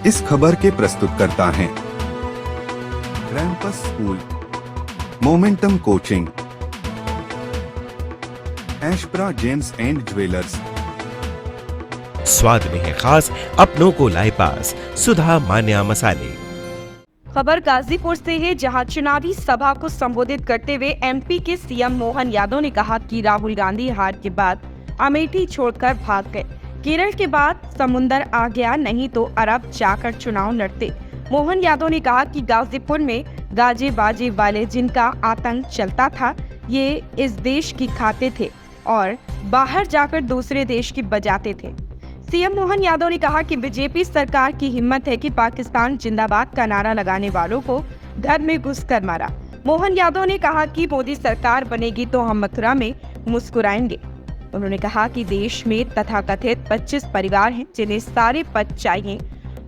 इस खबर के प्रस्तुतकर्ता हैं रैंपस स्कूल, मोमेंटम कोचिंग, एशप्रा जेम्स एंड ज्वेलर्स। स्वाद में है खास, अपनों को लाए पास, सुधा मान्या मसाले। खबर गाजीपुर से है, जहां चुनावी सभा को संबोधित करते हुए एमपी के सीएम मोहन यादव ने कहा कि राहुल गांधी हार के बाद अमेठी छोड़कर भाग गए। केरल के बाद समुंदर आ गया, नहीं तो अरब जाकर चुनाव लड़ते। मोहन यादव ने कहा कि गाजीपुर में गाजे बाजे वाले जिनका आतंक चलता था, ये इस देश की खाते थे और बाहर जाकर दूसरे देश की बजाते थे। सीएम मोहन यादव ने कहा कि बीजेपी सरकार की हिम्मत है कि पाकिस्तान जिंदाबाद का नारा लगाने वालों को घर में घुसकर मारा। मोहन यादव ने कहा कि मोदी सरकार बनेगी तो हम मथुरा में मुस्कुराएंगे। उन्होंने कहा कि देश में तथाकथित 25 परिवार हैं जिन्हें सारे पद चाहिए।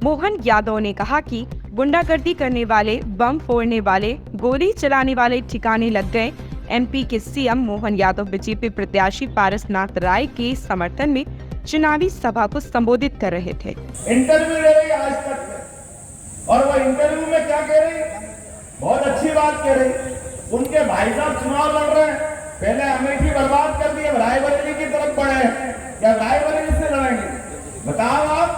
मोहन यादव ने कहा कि गुंडागर्दी करने वाले, बम फोड़ने वाले, गोली चलाने वाले ठिकाने लग गए। एमपी के सीएम मोहन यादव बीजेपी प्रत्याशी पारसनाथ राय के समर्थन में चुनावी सभा को संबोधित कर रहे थे। इंटरव्यू ले रही आज तक, और वो इंटरव्यू में क्या कह रही, बहुत अच्छी बात कह रही। उनके भाई साहब चुनाव लड़ रहे हैं, पहले अमेठी बर्बाद कर दी, अब रायबरेली की तरफ बढ़े हैं, या रायबरेली से लड़ेंगे? बताओ आप,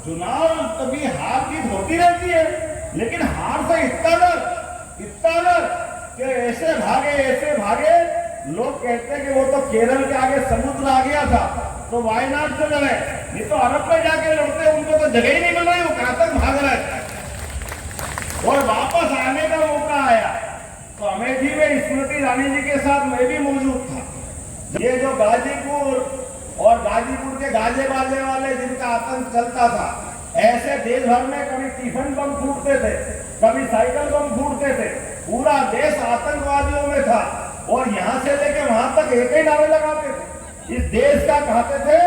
चुनाव कभी हार जीत होती रहती है, लेकिन हार से इतना डर कि ऐसे भागे। लोग कहते हैं कि वो तो केरल के आगे समुद्र आ गया था, तो वायनाड से लड़े, ये तो अरब में जाके लड़ते, उनको तो जगह ही नहीं मिल रही, वो कहां तक भाग रहे। और वापस आने का मौका आया तो अमेठी में स्मृति ईरानी जी के साथ मैं भी मौजूद था। ये जो गाजीपुर और गाजीपुर के गाजे बाजे वाले जिनका आतंक चलता था, ऐसे देश भर में कभी टिफिन बम फूटते थे, कभी साइकिल बम फूटते थे, पूरा देश आतंकवादियों में था, और यहां से लेके वहां तक एक ही नारे लगाते थे, इस देश का कहते थे,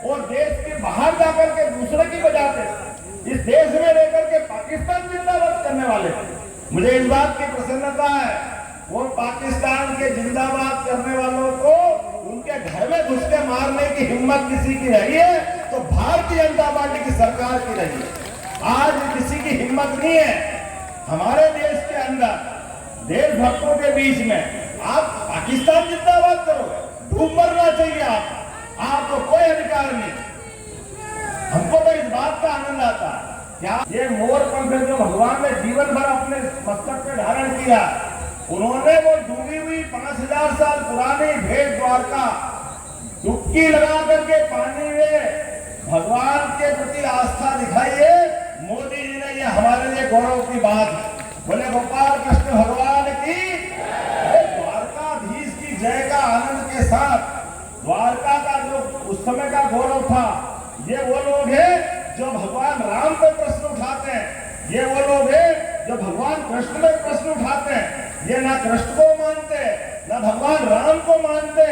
और देश के बाहर जाकर के दूसरे की बजाते थे, इस देश में रहकर के पाकिस्तान जिंदाबाद करने वाले थे। मुझे इस बात की प्रसन्नता है, वो पाकिस्तान के जिंदाबाद करने वालों को उनके घर में घुस के मारने की हिम्मत किसी की रही है तो भारतीय जनता पार्टी की सरकार की रही है। आज किसी की हिम्मत नहीं है हमारे देश के अंदर, देशभक्तों के बीच में आप पाकिस्तान जिंदाबाद करोगे, डूब मरना चाहिए आपको कोई अधिकार नहीं। हमको तो इस बात का आनंद आता है, क्या ये मोर पंख जो भगवान ने जीवन भर अपने मस्तक पे धारण किया, उन्होंने वो डूबी हुई 5000 साल पुरानी भेंट द्वारका डुबकी लगा करके पानी में भगवान के प्रति आस्था दिखाई है। मोदी जी ने, ये हमारे लिए गौरव की बात है। बोले गोपाल कृष्ण भगवान की, द्वारकाधीश की जय का आनंद के साथ द्वारका का जो उस समय का गौरव था, ये वो लोग हैं जो भगवान राम पे प्रश्न उठाते हैं, ये वो लोग हैं जो भगवान कृष्ण पे प्रश्न उठाते हैं। ये ना कृष्ण को मानते, ना भगवान राम को मानते,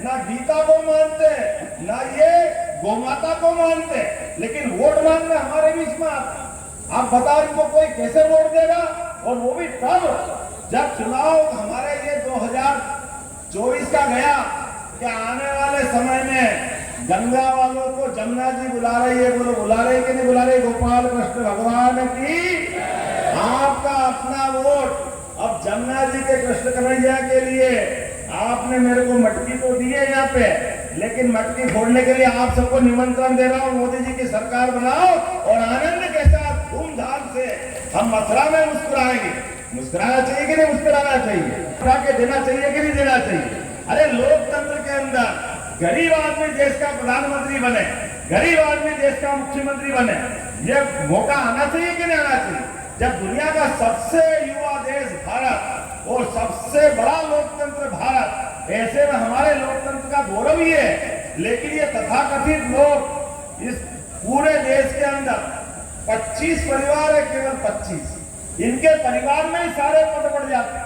ना गीता को मानते, ना ये गोमाता को मानते, लेकिन वोट मांगने हमारे बीच में आता। आप बताओ इनको कोई कैसे वोट देगा? और वो भी तब जब चुनाव हमारे ये 2024 का गया कि आने वाले समय में गंगा वालों को जमुना जी बुला रही है, बोलो बुला रही कि नहीं बुला रही? गोपाल कृष्ण भगवान की आपका अपना वोट अब जमुना जी के कृष्ण कन्हैया के लिए। आपने मेरे को मटकी तो दी है यहाँ पे, लेकिन मटकी फोड़ने के लिए आप सबको निमंत्रण दे रहा हूँ, मोदी जी की सरकार बनाओ और आनंद के साथ धूमधाम से हम मथुरा में मुस्कुराएंगे। मुस्कुराना चाहिए कि नहीं मुस्कुराना चाहिए? मुस्कुरा के देना चाहिए कि नहीं देना चाहिए? अरे लोकतंत्र के अंदर गरीब आदमी देश का प्रधानमंत्री बने, गरीब आदमी देश का मुख्यमंत्री बने, ये मौका आना चाहिए कि नहीं आना चाहिए? जब दुनिया का सबसे युवा देश भारत और सबसे बड़ा लोकतंत्र भारत, ऐसे में हमारे लोकतंत्र का गौरव ही है। लेकिन ये तथाकथित लोग इस पूरे देश के अंदर 25 परिवार है, केवल 25, इनके परिवार में ही सारे पद बढ़ जाते हैं।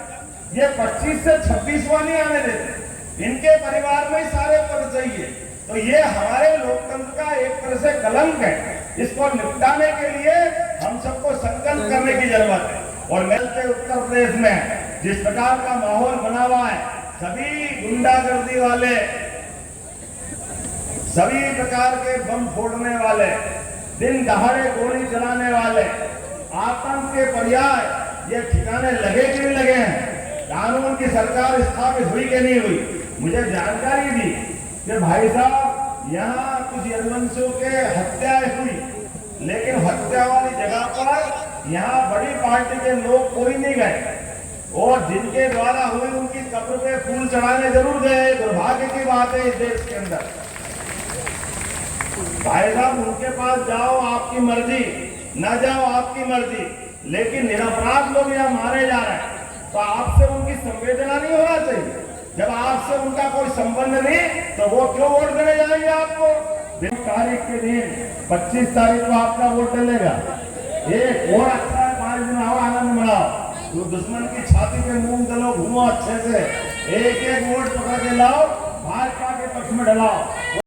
ये 25 से 26वां नहीं आने देते, इनके परिवार में ही सारे पद चाहिए। तो ये हमारे लोकतंत्र का एक तरह से कलंक है। इसको निपटाने के लिए हम सबको संकल्प करने की जरूरत है। और मिलते उत्तर प्रदेश में जिस प्रकार का माहौल बना हुआ है, सभी गुंडागर्दी वाले, सभी प्रकार के बम फोड़ने वाले, दिन दहाड़े गोली चलाने वाले आतंक के पर्याय ये ठिकाने लगे कि नहीं लगे हैं? कानून की सरकार स्थापित हुई कि नहीं हुई? मुझे जानकारी दी कि भाई साहब यहाँ कुछ यदुवंशियों के हत्याएं हुई, लेकिन हत्या वाली जगह पर यहाँ बड़ी पार्टी के लोग कोई नहीं गए, और जिनके द्वारा हुई उनकी कब्र पे फूल चढ़ाने जरूर गए। दुर्भाग्य की बात है इस देश के अंदर। भाई साहब उनके पास जाओ आपकी मर्जी, ना जाओ आपकी मर्जी, लेकिन निरपराध लोग यहाँ मारे जा रहे हैं, तो आपसे उनकी संवेदना नहीं होना चाहिए? जब आपसे उनका कोई संबंध नहीं तो वो क्यों वोट देने जाएंगे आपको? तारीख के दिन 25 तारीख को आपका वोट डलेगा। एक और अच्छा है, 5 दिन आओ, आनंद मनाओ, तो दुश्मन की छाती पे मूंग दलो, घूमो अच्छे से, एक एक वोट पकड़ के लाओ, भाजपा के पक्ष में डलाओ।